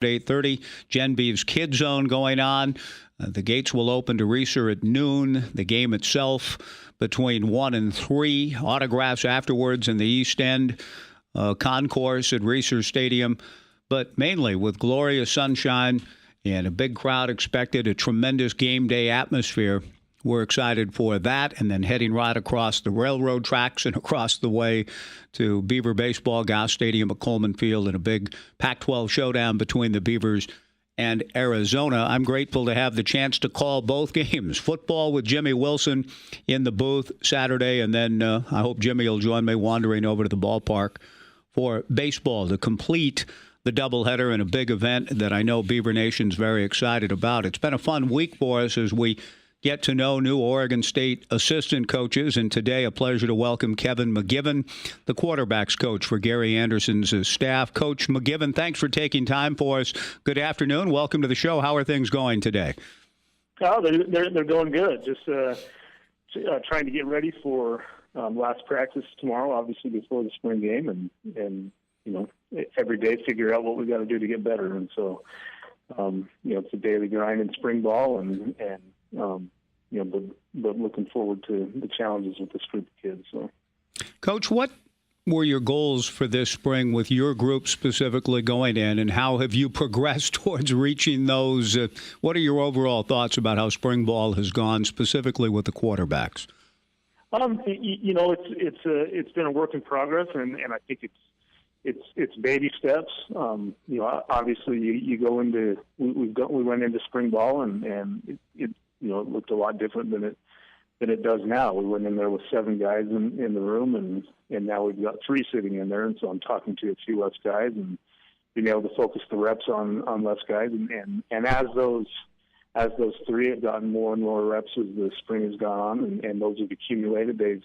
8:30. Jen Beeves Kid Zone going on. The gates will open to Reeser at noon. The game itself between 1 and 3. Autographs afterwards in the East End concourse at Reeser Stadium. But mainly with glorious sunshine and a big crowd expected, a tremendous game day atmosphere. We're excited for that, and then heading right across the railroad tracks and across the way to Beaver Baseball, Goss Stadium at Coleman Field, and a big Pac-12 showdown between the Beavers and Arizona. I'm grateful to have the chance to call both games. Football with Jimmy Wilson in the booth Saturday, and then I hope Jimmy will join me wandering over to the ballpark for baseball to complete the doubleheader in a big event that I know Beaver Nation's very excited about. It's been a fun week for us as we get to know new Oregon State assistant coaches, and today a pleasure to welcome Kevin Mcgiven, the quarterbacks coach for Gary Anderson's staff. Coach Mcgiven, thanks for taking time for us. Good afternoon. Welcome to the show. How are things going today? Oh, they're going good. Just trying to get ready for last practice tomorrow, obviously before the spring game, and you know, every day figure out what we got to do to get better. And so, it's a daily grind in spring ball, and but looking forward to the challenges with this group of kids. So, Coach, what were your goals for this spring with your group specifically going in, and how have you progressed towards reaching those? What are your overall thoughts about how spring ball has gone, specifically with the quarterbacks? It's been a work in progress, and I think it's baby steps. Obviously you go into we went into spring ball, and it looked a lot different than it does now. We went in there with 7 guys in the room, and now we've got 3 sitting in there, and so I'm talking to a few less guys and being able to focus the reps on less guys, and as those 3 have gotten more and more reps as the spring has gone on, and those have accumulated, they've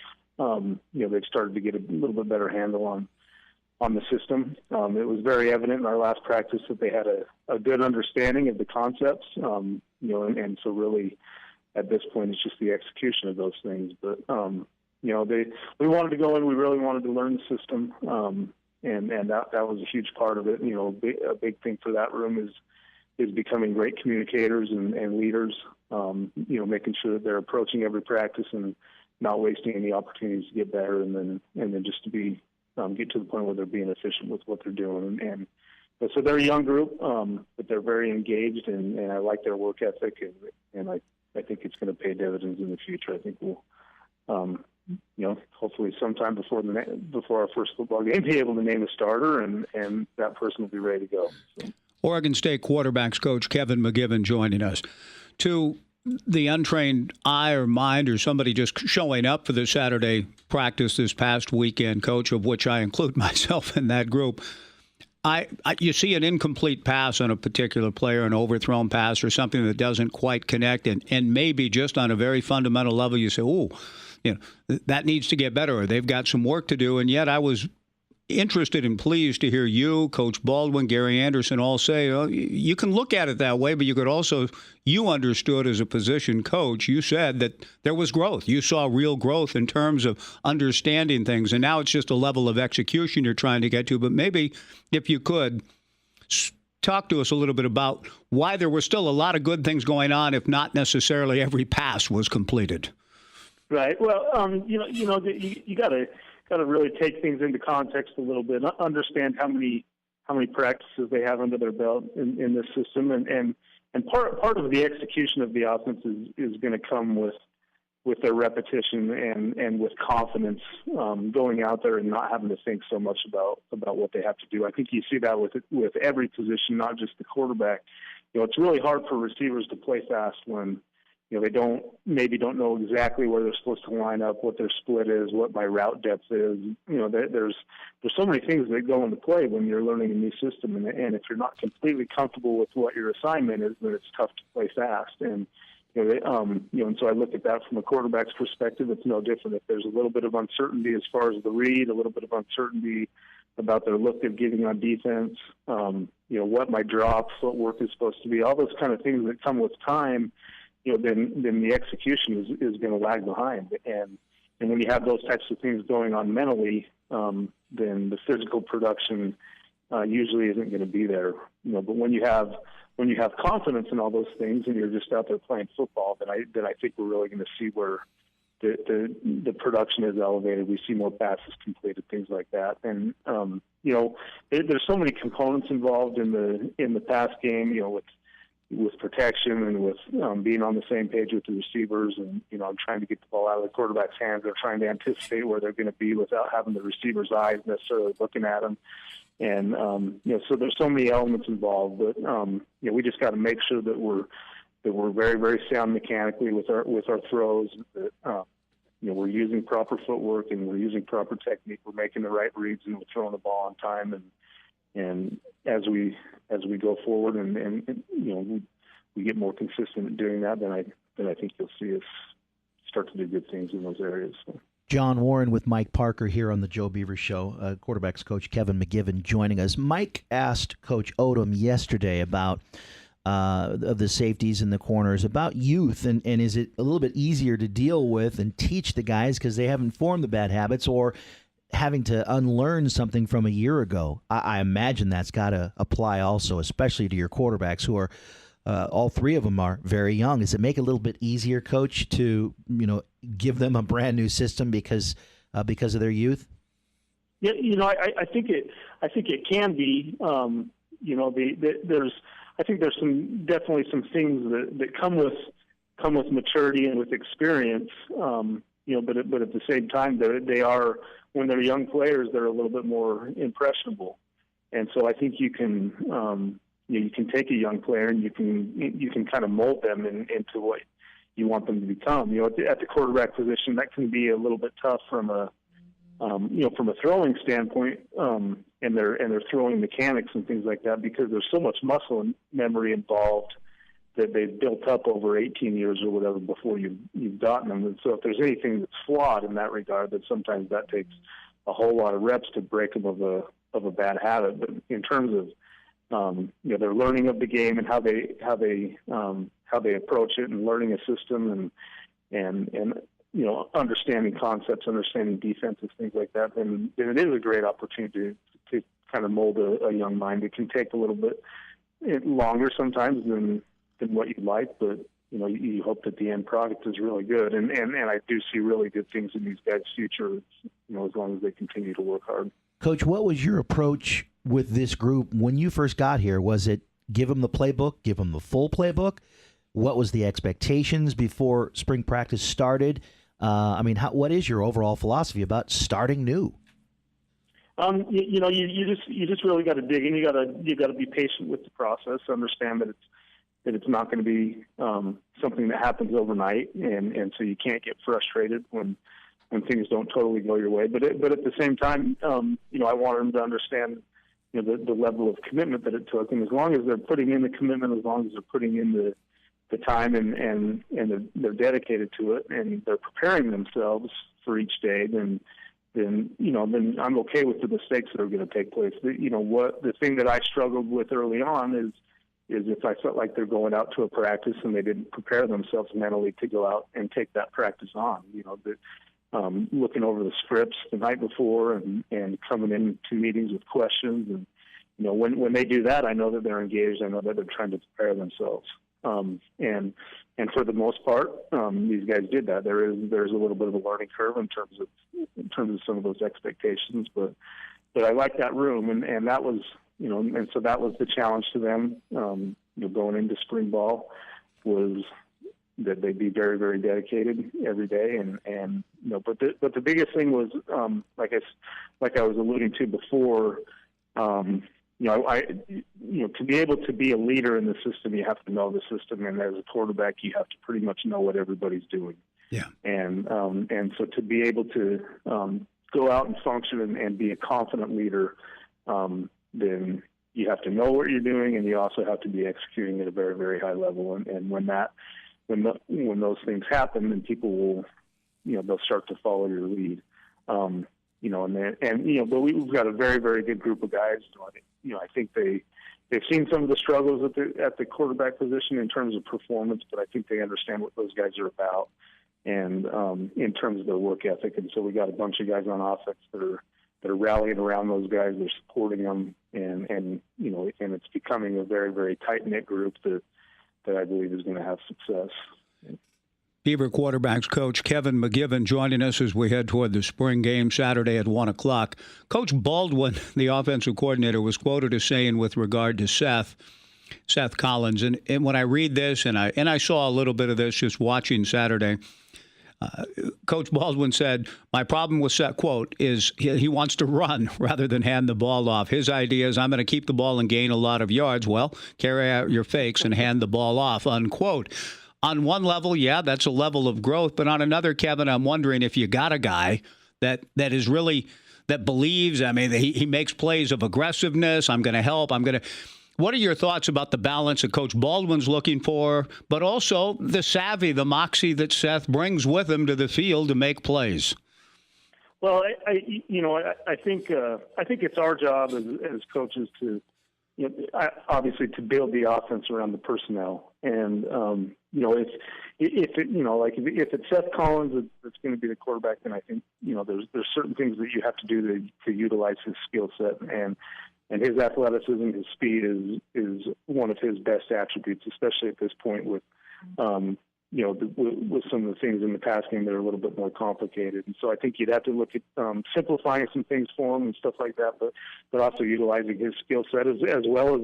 started to get a little bit better handle on the system. It was very evident in our last practice that they had a good understanding of the concepts, and so really at this point it's just the execution of those things. But we wanted to go in, we really wanted to learn the system, and that was a huge part of it. A big thing for that room is becoming great communicators and leaders. Making sure that they're approaching every practice and not wasting any opportunities to get better, and then just to be get to the point where they're being efficient with what they're doing. And so they're a young group, but they're very engaged, and I like their work ethic, and I think it's going to pay dividends in the future. I think we'll, hopefully sometime before our first football game, be able to name a starter, and that person will be ready to go. So. Oregon State quarterbacks coach Kevin Mcgiven joining us. To the untrained eye or mind, or somebody just showing up for the Saturday practice this past weekend, Coach, of which I include myself in that group, you see an incomplete pass on a particular player, an overthrown pass or something that doesn't quite connect, and maybe just on a very fundamental level you say, that needs to get better, or they've got some work to do. And yet I was interested and pleased to hear you, Coach Baldwin, Gary Anderson all say, you can look at it that way, but you could also, you understood as a position coach, you said that there was growth. You saw real growth in terms of understanding things, and now it's just a level of execution you're trying to get to. But maybe if you could talk to us a little bit about why there were still a lot of good things going on, if not necessarily every pass was completed. Right. Well, you got to really take things into context a little bit, understand how many practices they have under their belt in this system, and part of the execution of the offense is going to come with their repetition and with confidence, going out there and not having to think so much about what they have to do. I think you see that with every position, not just the quarterback. It's really hard for receivers to play fast when they don't know exactly where they're supposed to line up, what their split is, what my route depth is. There's so many things that go into play when you're learning a new system, and if you're not completely comfortable with what your assignment is, then it's tough to play fast. And and so I look at that from a quarterback's perspective. It's no different. If there's a little bit of uncertainty as far as the read, a little bit of uncertainty about their look of getting on defense, what my drop footwork is supposed to be, all those kind of things that come with time. Then the execution is going to lag behind. And when you have those types of things going on mentally, then the physical production usually isn't going to be there. But when you have confidence in all those things and you're just out there playing football, then I think we're really going to see where the production is elevated. We see more passes completed, things like that. And there's so many components involved in the pass game. With protection and with being on the same page with the receivers, and trying to get the ball out of the quarterback's hands. They're trying to anticipate where they're going to be without having the receiver's eyes necessarily looking at them. And so there's so many elements involved. But we just got to make sure that we're very, very sound mechanically with our throws. That we're using proper footwork and we're using proper technique. We're making the right reads and we're throwing the ball on time. And as we go forward and we get more consistent at doing that, then I think you'll see us start to do good things in those areas. So. John Warren with Mike Parker here on the Joe Beaver Show. Quarterbacks coach Kevin Mcgiven joining us. Mike asked Coach Odom yesterday about of the safeties and the corners, about youth, and is it a little bit easier to deal with and teach the guys because they haven't formed the bad habits, or having to unlearn something from a year ago? I imagine that's got to apply also, especially to your quarterbacks who are, all three of them are very young. Does it make it a little bit easier, Coach, to give them a brand new system because of their youth? Yeah, I think it can be. I think there's definitely some things that come with maturity and with experience. But at the same time, they are, when they're young players, they're a little bit more impressionable, and so I think you can take a young player and you can kind of mold them into what you want them to become. At the quarterback position, that can be a little bit tough from a throwing standpoint, and their throwing mechanics and things like that, because there's so much muscle and memory involved that they've built up over 18 years or whatever before you've gotten them. And so if there's anything that's flawed in that regard, that sometimes that takes a whole lot of reps to break them of a bad habit. But in terms of their learning of the game and how they approach it, and learning a system and understanding concepts, understanding defenses, things like that, then it is a great opportunity to kind of mold a young mind. It can take a little bit longer sometimes than what you'd like, but you hope that the end product is really good. And I do see really good things in these guys' future, as long as they continue to work hard. Coach, what was your approach with this group when you first got here? Was it give them the playbook, give them the full playbook? What was the expectations before spring practice started? What is your overall philosophy about starting new? You just really got to dig in. You got to be patient with the process. Understand that it's not going to be something that happens overnight, and so you can't get frustrated when things don't totally go your way. But at the same time, I want them to understand the level of commitment that it took, and as long as they're putting in the commitment, as long as they're putting in the time and they're dedicated to it, and they're preparing themselves for each day, then I'm okay with the mistakes that are going to take place. The thing that I struggled with early on is if I felt like they're going out to a practice and they didn't prepare themselves mentally to go out and take that practice on. Looking over the scripts the night before and coming into meetings with questions, and when they do that, I know that they're engaged. I know that they're trying to prepare themselves. And for the most part, these guys did that. There's a little bit of a learning curve in terms of some of those expectations, but I like that room, and that was and so that was the challenge to them. Going into spring ball was that they'd be very, very dedicated every day, but the biggest thing was like I was alluding to before. To be able to be a leader in the system, you have to know the system, and as a quarterback, you have to pretty much know what everybody's doing. Yeah. And so to be able to go out and function and be a confident leader, then you have to know what you're doing, and you also have to be executing at a very, very high level. And when those things happen, then people will, they'll start to follow your lead. But we've got a very, very good group of guys. I think they've seen some of the struggles at the quarterback position in terms of performance, but I think they understand what those guys are about, and in terms of their work ethic. And so we got a bunch of guys on offense that that are rallying around those guys. They're supporting them, and it's becoming a very, very tight-knit group that I believe is going to have success. Beaver quarterbacks coach Kevin Mcgiven joining us as we head toward the spring game Saturday at 1 o'clock. Coach Baldwin, the offensive coordinator, was quoted as saying with regard to Seth Collins, and when I read this, and I saw a little bit of this just watching Saturday, Coach Baldwin said, my problem with Seth, quote, is he wants to run rather than hand the ball off. His idea is, I'm going to keep the ball and gain a lot of yards. Well, carry out your fakes and hand the ball off, unquote. On one level, yeah, that's a level of growth. But on another, Kevin, I'm wondering if you got a guy that is really, that believes, I mean, he makes plays of aggressiveness. I'm going to help. What are your thoughts about the balance that Coach Baldwin's looking for, but also the savvy, the moxie that Seth brings with him to the field to make plays? Well, I think it's our job as coaches to, obviously to build the offense around the personnel. And, if it's Seth Collins that's going to be the quarterback, then I think, there's certain things that you have to do to utilize his skill set. And his athleticism, his speed is one of his best attributes, especially at this point with some of the things in the past game that are a little bit more complicated. And so I think you'd have to look at simplifying some things for him and stuff like that, but also utilizing his skill set as well as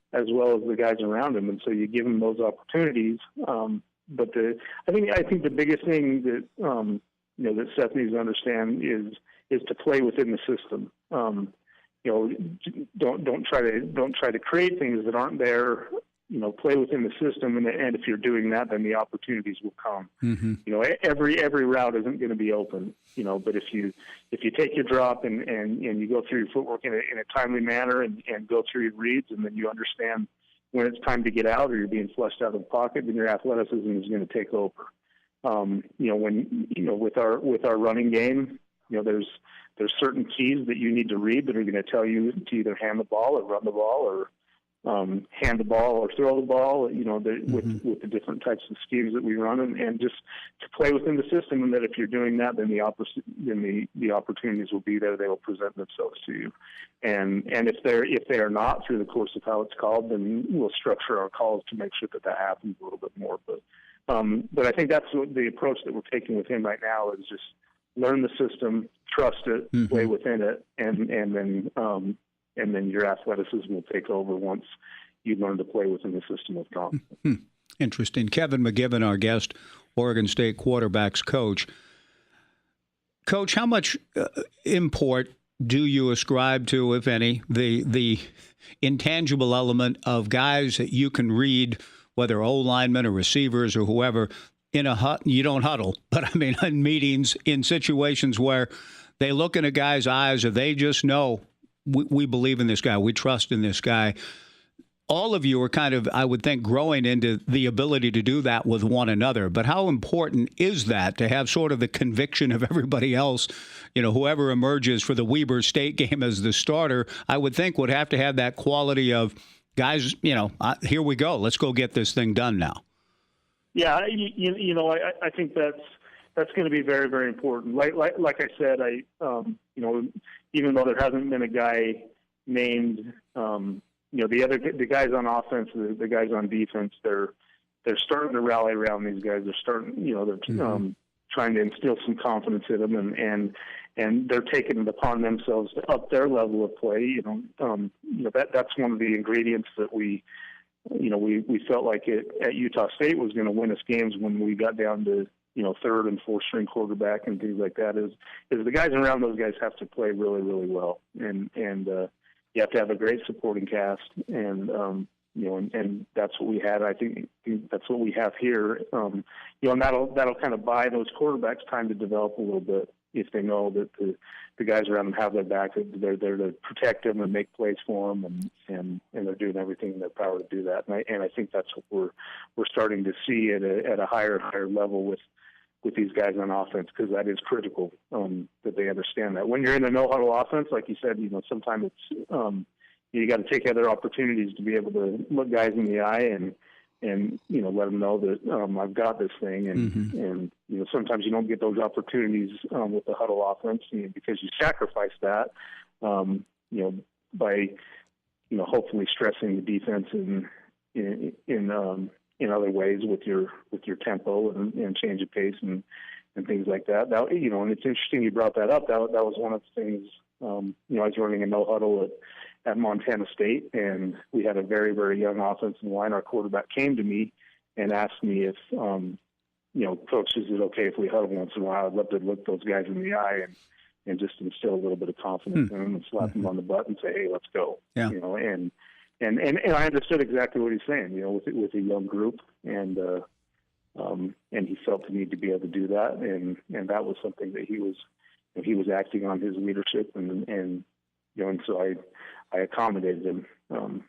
the guys around him. And so you give him those opportunities. But I think the biggest thing that that Seth needs to understand is to play within the system. Don't try to create things that aren't there. Play within the system, and if you're doing that, then the opportunities will come. Mm-hmm. Every route isn't going to be open. But if you take your drop and you go through your footwork in a timely manner and go through your reads, and then you understand when it's time to get out or you're being flushed out of the pocket, then your athleticism is going to take over. With our running game, there's certain keys that you need to read that are going to tell you to either hand the ball or run the ball or hand the ball or throw the ball, with the different types of schemes that we run, and just to play within the system, and that if you're doing that, then the opportunities will be there. They will present themselves to you, and if they are not through the course of how it's called, then we'll structure our calls to make sure that happens a little bit more. But I think that's the approach that we're taking with him right now is just learn the system, trust it, mm-hmm. play within it, and then your athleticism will take over once you learn to play within the system of confidence. Interesting. Kevin Mcgiven, our guest, Oregon State quarterbacks coach. Coach, how much import do you ascribe to, if any, the intangible element of guys that you can read, whether O-linemen or receivers or whoever, you don't huddle, but I mean in meetings, in situations where they look in a guy's eyes or they just know, we believe in this guy. We trust in this guy. All of you are kind of, I would think, growing into the ability to do that with one another. But how important is that to have sort of the conviction of everybody else? Whoever emerges for the Weber State game as the starter, I would think would have to have that quality of, guys, here we go. Let's go get this thing done now. Yeah, I think that's going to be very, very important. Like I said, even though there hasn't been a guy named, the guys on offense, the guys on defense, they're starting to rally around these guys. They're starting, they're trying to instill some confidence in them, and they're taking it upon themselves to up their level of play. That's one of the ingredients that we felt like at Utah State was going to win us games when we got down to third and fourth string quarterback and things like that. Is the guys around those guys have to play really, really well, and you have to have a great supporting cast, and that's what we had. I think that's what we have here. And that'll kind of buy those quarterbacks time to develop a little bit if they know that the guys around them have their back. They're there to protect them and make plays for them, and they're doing everything in their power to do that. And I think that's what we're starting to see at a higher level with these guys on offense, because that is critical, that they understand that. When you're in a no-huddle offense, like you said, sometimes it's you got to take other opportunities to be able to look guys in the eye let them know that I've got this thing, and sometimes you don't get those opportunities with the huddle offense because you sacrifice that, by hopefully stressing the defense in other ways with your tempo and change of pace and things like that. And it's interesting you brought that up. That was one of the things. I was running a no huddle at Montana State, and we had a very, very young offensive line. Our quarterback came to me and asked me if, Coach, is it okay if we huddle once in a while? I'd love to look those guys in the eye and just instill a little bit of confidence in them and slap them on the butt and say, hey, let's go. Yeah. And I understood exactly what he's saying, with a young group, and he felt the need to be able to do that, and that was something that he was acting on his leadership, and so I accommodated him, to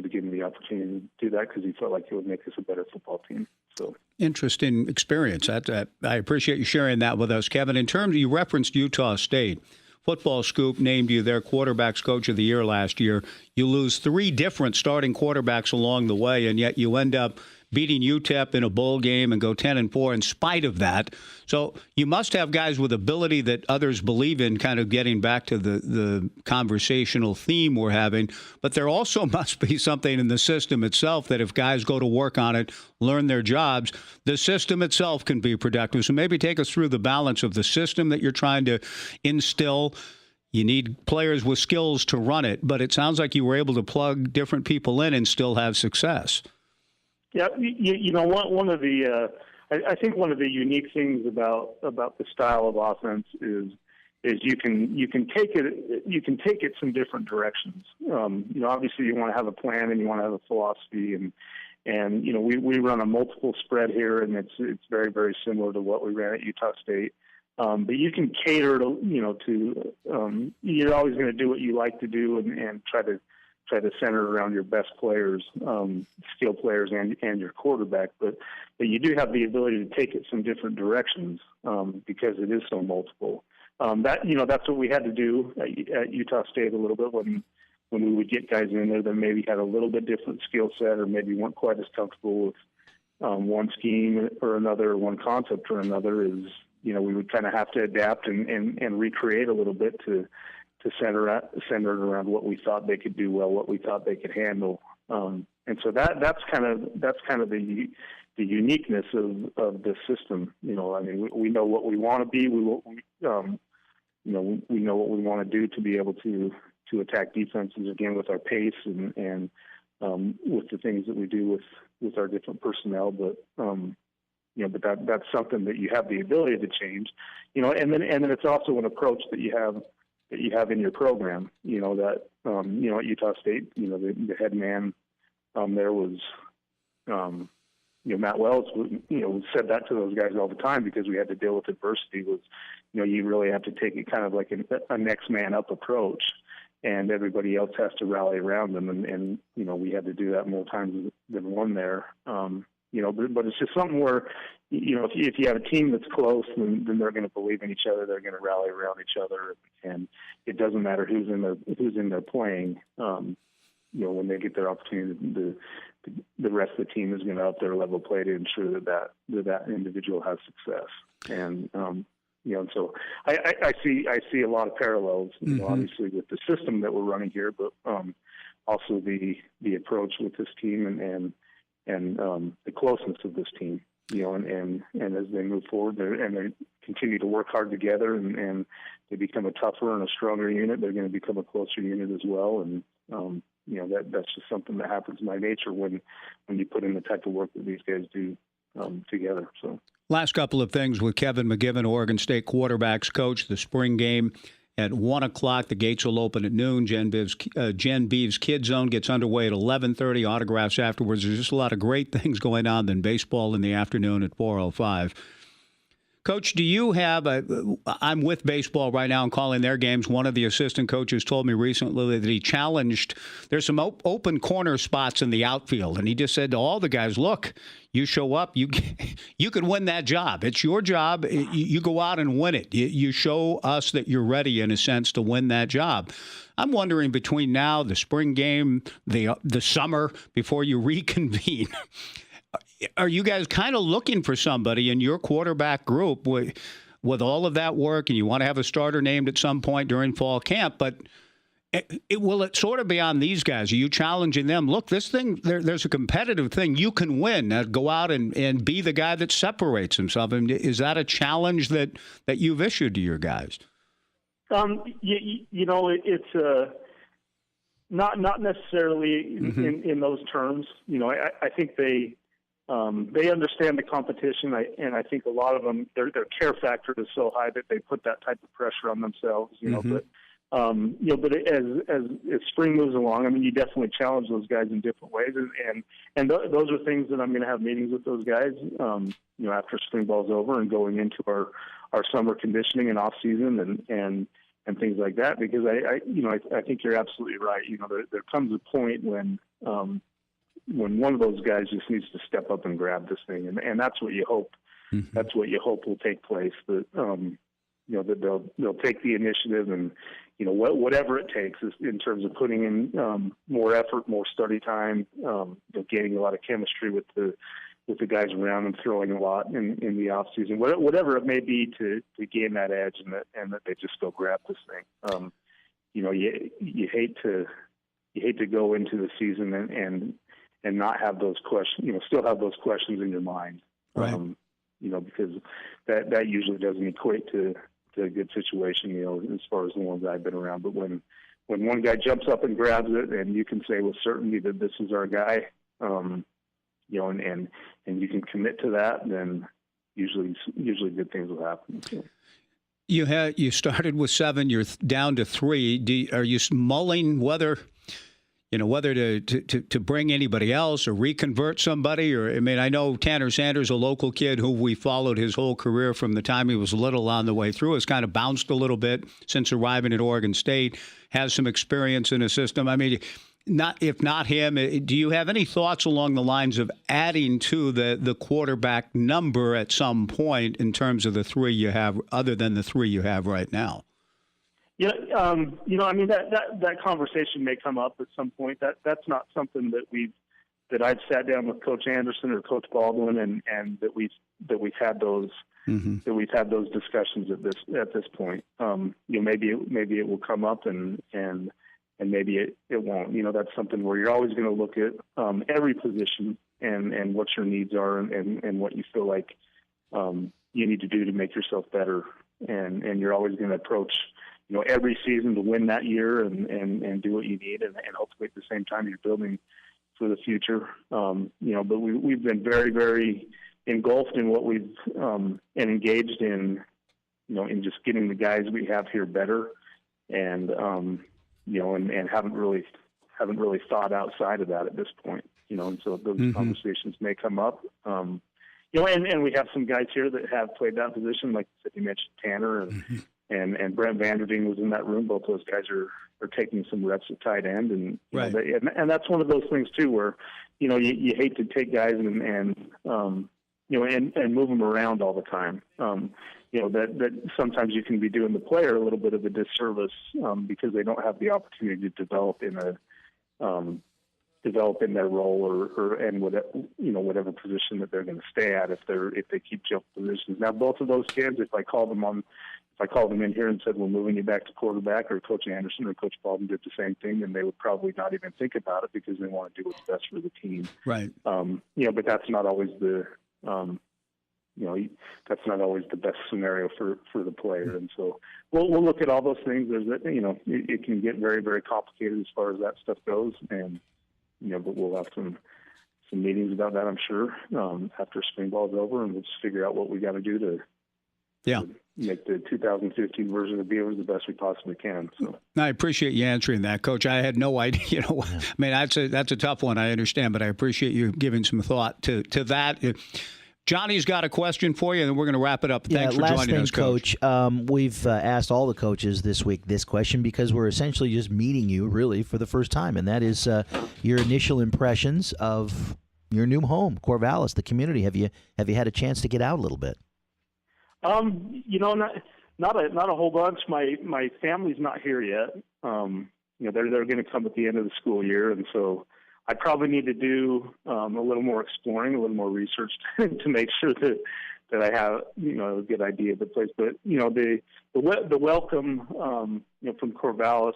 give him the opportunity to do that because he felt like it would make us a better football team. So interesting experience. I appreciate you sharing that with us, Kevin. In terms, you referenced Utah State. Football Scoop named you their quarterbacks coach of the year last year. You lose 3 different starting quarterbacks along the way, and yet you end up beating UTEP in a bowl game and go 10-4 in spite of that. So you must have guys with ability that others believe in, kind of getting back to the conversational theme we're having. But there also must be something in the system itself that if guys go to work on it, learn their jobs, the system itself can be productive. So maybe take us through the balance of the system that you're trying to instill. You need players with skills to run it, but it sounds like you were able to plug different people in and still have success. Yeah, one of the I think one of the unique things about the style of offense is you can take it some different directions. Obviously you want to have a plan and you want to have a philosophy, and we run a multiple spread here, and it's very, very similar to what we ran at Utah State. But you can cater to you're always going to do what you like to do and try to center around your best players, skill players, and your quarterback. But you do have the ability to take it some different directions because it is so multiple. That's what we had to do at Utah State a little bit when we would get guys in there that maybe had a little bit different skill set or maybe weren't quite as comfortable with one scheme or another, one concept or another. We would kind of have to adapt and recreate a little bit to center it around what we thought they could do well, what we thought they could handle, and so that's kind of the uniqueness of the system. We know what we want to be. We know what we want to do to be able to attack defenses again with our pace and with the things that we do with our different personnel. But that's something that you have the ability to change. And then it's also an approach that you have in your program, at Utah State, the head man there was, Matt Wells, said that to those guys all the time because we had to deal with adversity was, you really have to take it kind of like a next man up approach, and everybody else has to rally around them. And we had to do that more times than one there. But it's just something where, if you have a team that's close, then they're going to believe in each other. They're going to rally around each other, and it doesn't matter who's in there playing. When they get their opportunity, the rest of the team is going to up their level play to ensure that individual has success. And so I see a lot of parallels, obviously with the system that we're running here, but also the approach with this team and the closeness of this team, and as they move forward and they continue to work hard together and they become a tougher and a stronger unit, they're going to become a closer unit as well. And, that's just something that happens by nature when you put in the type of work that these guys do together. So last couple of things with Kevin Mcgiven, Oregon State quarterbacks coach, the spring game at 1 o'clock. The gates will open at noon. Jen Beeves Kid Zone gets underway at 11:30. Autographs afterwards. There's just a lot of great things going on than baseball in the afternoon at 4:05. Coach, do you have I'm with baseball right now and calling their games. One of the assistant coaches told me recently that he challenged, there's some open corner spots in the outfield, and he just said to all the guys, look, you show up, you can win that job. It's your job. You go out and win it. You show us that you're ready, in a sense, to win that job. I'm wondering, between now, the spring game, the summer, before you reconvene, are you guys kind of looking for somebody in your quarterback group with all of that work, and you want to have a starter named at some point during fall camp, but will it sort of be on these guys? Are you challenging them? Look, this thing, there's a competitive thing. You can win. Go out and be the guy that separates himself. And is that a challenge that you've issued to your guys? It's not necessarily in those terms. I think they understand the competition, and I think a lot of them, their care factor is so high that they put that type of pressure on themselves. But as spring moves along, I mean, you definitely challenge those guys in different ways, and those are things that I'm going to have meetings with those guys, after spring ball's over and going into our summer conditioning and off season and things like that, because I think you're absolutely right. There comes a point when one of those guys just needs to step up and grab this thing, and that's what you hope. Mm-hmm. That's what you hope will take place. That that they'll take the initiative and whatever it takes is in terms of putting in more effort, more study time, gaining a lot of chemistry with the guys around them, throwing a lot in the off season, whatever it may be to gain that edge and that they just go grab this thing. You hate to go into the season and not have those questions, still have those questions in your mind, right? Because that usually doesn't equate to a good situation, as far as the ones I've been around. But when one guy jumps up and grabs it, and you can say with certainty that this is our guy, and you can commit to that, then usually good things will happen. So. You started with 7, you're down to 3. Are you mulling whether to bring anybody else or reconvert somebody? Or, I mean, I know Tanner Sanders, a local kid who we followed his whole career from the time he was little on the way through, has kind of bounced a little bit since arriving at Oregon State, has some experience in a system. I mean, if not him, do you have any thoughts along the lines of adding to the quarterback number at some point in terms of the 3 you have, other than the 3 you have right now? Yeah, I mean, that conversation may come up at some point. That's not something that I've sat down with Coach Anderson or Coach Baldwin and that we've had those that we've had those discussions at this point. Maybe it will come up and maybe it won't. That's something where you're always going to look at every position and what your needs are and what you feel like you need to do to make yourself better, and you're always going to approach every season to win that year and do what you need, and hopefully at the same time you're building for the future. But we've been very, very engulfed in what we've and engaged in, in just getting the guys we have here better, and haven't really thought outside of that at this point. And so those conversations may come up. And we have some guys here that have played that position, like you mentioned, Tanner and Brent Vanderding was in that room. Both those guys are taking some reps at tight end, and right. And that's one of those things too, where you hate to take guys and move them around all the time. That sometimes you can be doing the player a little bit of a disservice because they don't have the opportunity to develop in their role or whatever position that they're going to stay at if they keep jumping positions. Now, both of those kids, if I called them in here and said, we're moving you back to quarterback, or Coach Anderson or Coach Baldwin did the same thing, then they would probably not even think about it because they want to do what's best for the team. Right. But that's not always that's not always the best scenario for the player. And so we'll look at all those things. It can get very, very complicated as far as that stuff goes. And, but we'll have some meetings about that, I'm sure, after spring ball's over, and we'll just figure out what we got to do to make the 2015 version of Beavers the best we possibly can. So I appreciate you answering that, Coach. I had no idea. I mean, that's a tough one, I understand, but I appreciate you giving some thought to that. Johnny's got a question for you, and we're going to wrap it up. Thanks for joining us, Coach. We've asked all the coaches this week this question because we're essentially just meeting you, really, for the first time, and that is your initial impressions of your new home, Corvallis, the community. Have you had a chance to get out a little bit? Not a whole bunch. My family's not here yet. They're going to come at the end of the school year, and so I probably need to do a little more exploring, a little more research to make sure that I have a good idea of the place. But the welcome from Corvallis,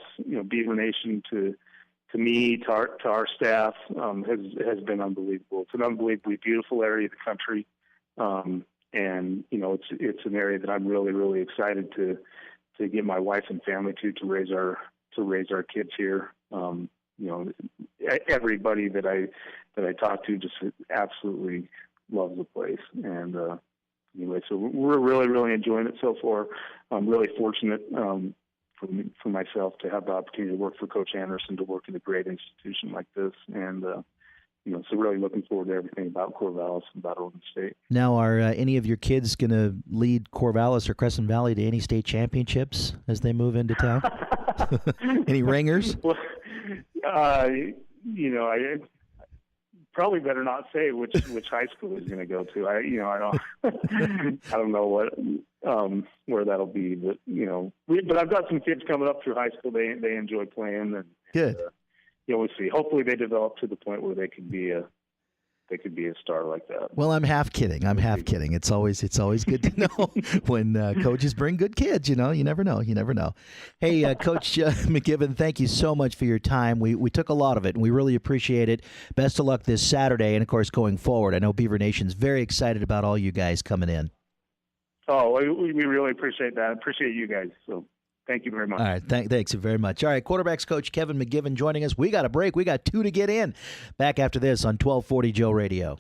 Beaver Nation to me, to our staff has been unbelievable. It's an unbelievably beautiful area of the country, and it's an area that I'm really, really excited to get my wife and family to raise our kids here. Everybody that I talk to just absolutely loves the place, and anyway, so we're really, really enjoying it so far. I'm really fortunate for myself to have the opportunity to work for Coach Anderson, to work in a great institution like this, and so really looking forward to everything about Corvallis and about Oregon State. Now, are any of your kids going to lead Corvallis or Crescent Valley to any state championships as they move into town? Any ringers? Well, I probably better not say which high school he's going to go to. I don't I don't know what where that'll be, but but I've got some kids coming up through high school. They enjoy playing, and good. We'll see. Hopefully, they develop to the point where they could be a star like that. Well, I'm half kidding. It's always good to know when coaches bring good kids. You never know. Hey, Coach Mcgiven, thank you so much for your time. We took a lot of it, and we really appreciate it. Best of luck this Saturday, and of course going forward. I know Beaver Nation's very excited about all you guys coming in. Oh, we really appreciate that. Appreciate you guys. So thank you very much. All right, thanks very much. All right, quarterbacks coach Kevin Mcgiven joining us. We got a break. We got 2 to get in. Back after this on 1240 Joe Radio.